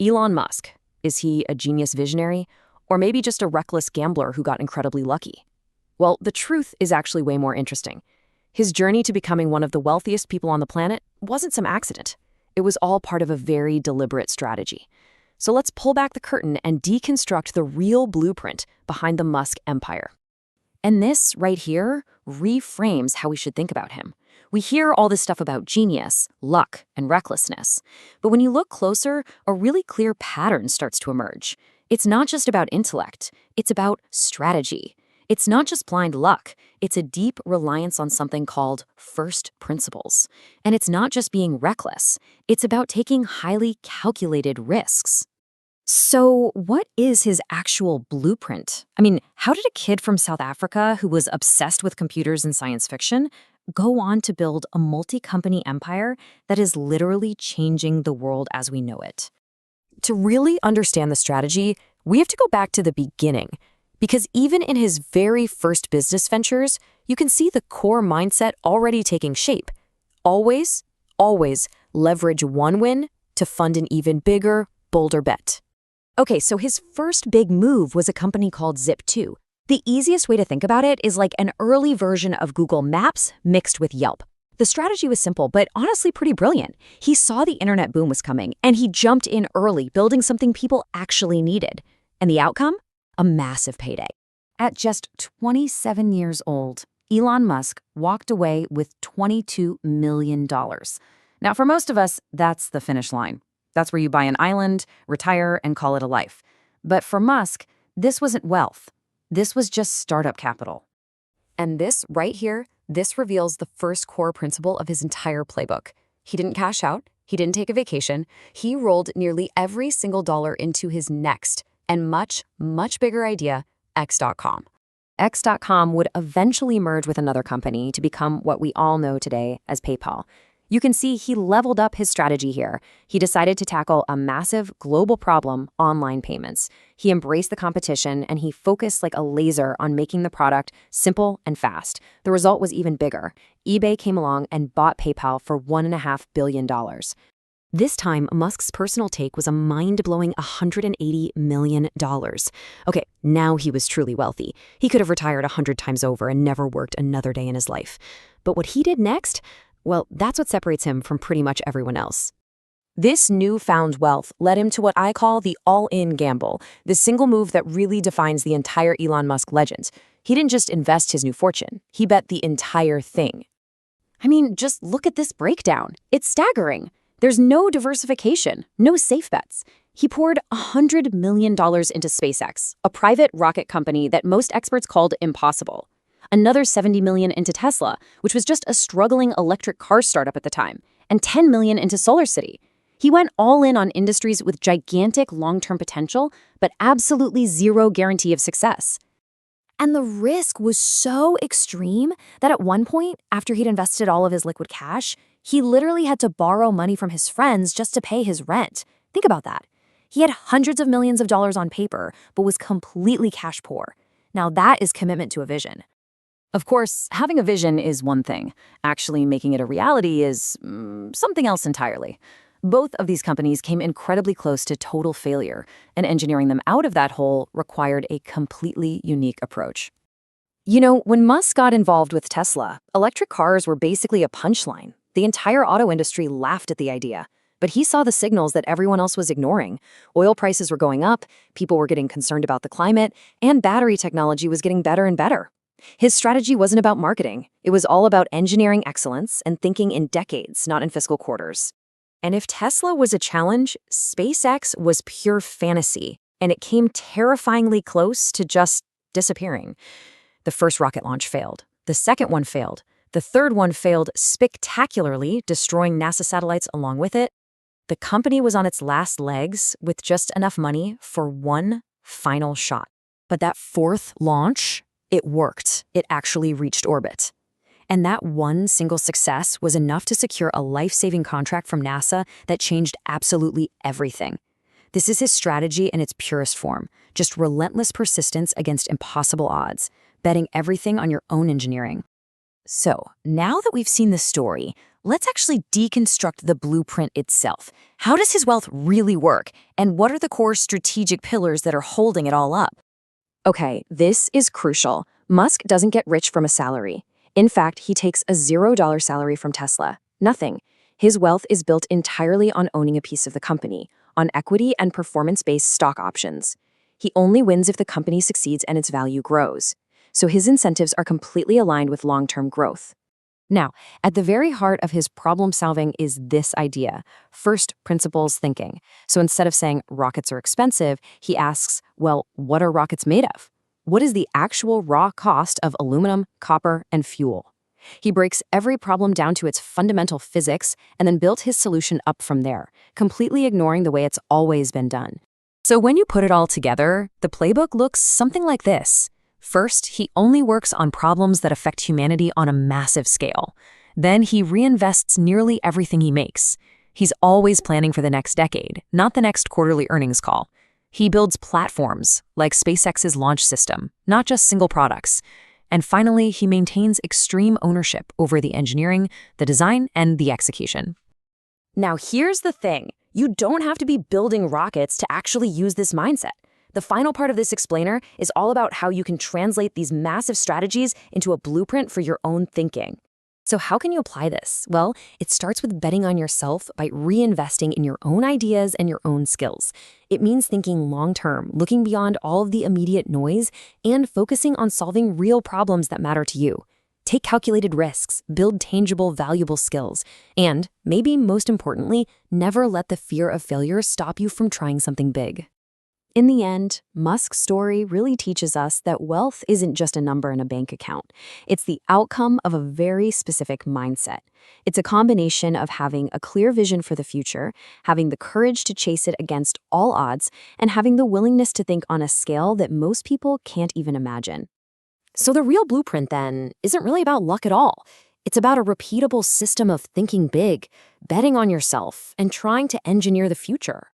Elon Musk. Is he a genius visionary? Or maybe just a reckless gambler who got incredibly lucky? Well, the truth is actually way more interesting. His journey to becoming one of the wealthiest people on the planet wasn't some accident. It was all part of a very deliberate strategy. So let's pull back the curtain and deconstruct the real blueprint behind the Musk empire. And this right here reframes how we should think about him. We hear all this stuff about genius, luck, and recklessness. But when you look closer, a really clear pattern starts to emerge. It's not just about intellect, it's about strategy. It's not just blind luck, it's a deep reliance on something called first principles. And it's not just being reckless, it's about taking highly calculated risks. So, what is his actual blueprint? I mean, how did a kid from South Africa who was obsessed with computers and science fiction go on to build a multi-company empire that is literally changing the world as we know it? To really understand the strategy, we have to go back to the beginning, because even in his very first business ventures, you can see the core mindset already taking shape. Always, always leverage one win to fund an even bigger, bolder bet. Okay, so his first big move was a company called Zip2. The easiest way to think about it is like an early version of Google Maps mixed with Yelp. The strategy was simple, but honestly pretty brilliant. He saw the internet boom was coming, and he jumped in early, building something people actually needed. And the outcome? A massive payday. At just 27 years old, Elon Musk walked away with $22 million. Now, for most of us, that's the finish line. That's where you buy an island, retire, and call it a life. But for Musk, this wasn't wealth. This was just startup capital. And this right here, this reveals the first core principle of his entire playbook. He didn't cash out. He didn't take a vacation. He rolled nearly every single dollar into his next and much, much bigger idea, X.com. X.com would eventually merge with another company to become what we all know today as PayPal. You can see he leveled up his strategy here. He decided to tackle a massive global problem, online payments. He embraced the competition and he focused like a laser on making the product simple and fast. The result was even bigger. eBay came along and bought PayPal for $1.5 billion. This time, Musk's personal take was a mind-blowing $180 million. Okay, now he was truly wealthy. He could have retired 100 times over and never worked another day in his life. But what he did next? Well, that's what separates him from pretty much everyone else. This newfound wealth led him to what I call the all-in gamble, the single move that really defines the entire Elon Musk legend. He didn't just invest his new fortune, he bet the entire thing. I mean, just look at this breakdown. It's staggering. There's no diversification, no safe bets. He poured $100 million into SpaceX, a private rocket company that most experts called impossible. Another $70 million into Tesla, which was just a struggling electric car startup at the time, and $10 million into SolarCity. He went all in on industries with gigantic long-term potential, but absolutely zero guarantee of success. And the risk was so extreme that at one point, after he'd invested all of his liquid cash, he literally had to borrow money from his friends just to pay his rent. Think about that. He had hundreds of millions of dollars on paper, but was completely cash poor. Now that is commitment to a vision. Of course, having a vision is one thing. Actually making it a reality is something else entirely. Both of these companies came incredibly close to total failure, and engineering them out of that hole required a completely unique approach. You know, when Musk got involved with Tesla, electric cars were basically a punchline. The entire auto industry laughed at the idea. But he saw the signals that everyone else was ignoring. Oil prices were going up, people were getting concerned about the climate, and battery technology was getting better and better. His strategy wasn't about marketing. It was all about engineering excellence and thinking in decades, not in fiscal quarters. And if Tesla was a challenge, SpaceX was pure fantasy, and it came terrifyingly close to just disappearing. The first rocket launch failed. The second one failed. The third one failed spectacularly, destroying NASA satellites along with it. The company was on its last legs with just enough money for one final shot. But that fourth launch, it worked. It actually reached orbit. And that one single success was enough to secure a life-saving contract from NASA that changed absolutely everything. This is his strategy in its purest form, just relentless persistence against impossible odds, betting everything on your own engineering. So, now that we've seen the story, let's actually deconstruct the blueprint itself. How does his wealth really work? And what are the core strategic pillars that are holding it all up? Okay, this is crucial. Musk doesn't get rich from a salary. In fact, he takes a $0 salary from Tesla. Nothing. His wealth is built entirely on owning a piece of the company, on equity and performance-based stock options. He only wins if the company succeeds and its value grows. So his incentives are completely aligned with long-term growth. Now, at the very heart of his problem solving is this idea, first principles thinking. So instead of saying rockets are expensive, he asks, well, what are rockets made of? What is the actual raw cost of aluminum, copper, and fuel? He breaks every problem down to its fundamental physics and then built his solution up from there, completely ignoring the way it's always been done. So when you put it all together, the playbook looks something like this. First, he only works on problems that affect humanity on a massive scale. Then he reinvests nearly everything he makes. He's always planning for the next decade, not the next quarterly earnings call. He builds platforms, like SpaceX's launch system, not just single products. And finally, he maintains extreme ownership over the engineering, the design, and the execution. Now here's the thing. You don't have to be building rockets to actually use this mindset. The final part of this explainer is all about how you can translate these massive strategies into a blueprint for your own thinking. So how can you apply this? Well, it starts with betting on yourself by reinvesting in your own ideas and your own skills. It means thinking long-term, looking beyond all of the immediate noise, and focusing on solving real problems that matter to you. Take calculated risks, build tangible, valuable skills, and, maybe most importantly, never let the fear of failure stop you from trying something big. In the end, Musk's story really teaches us that wealth isn't just a number in a bank account. It's the outcome of a very specific mindset. It's a combination of having a clear vision for the future, having the courage to chase it against all odds, and having the willingness to think on a scale that most people can't even imagine. So the real blueprint, then, isn't really about luck at all. It's about a repeatable system of thinking big, betting on yourself, and trying to engineer the future.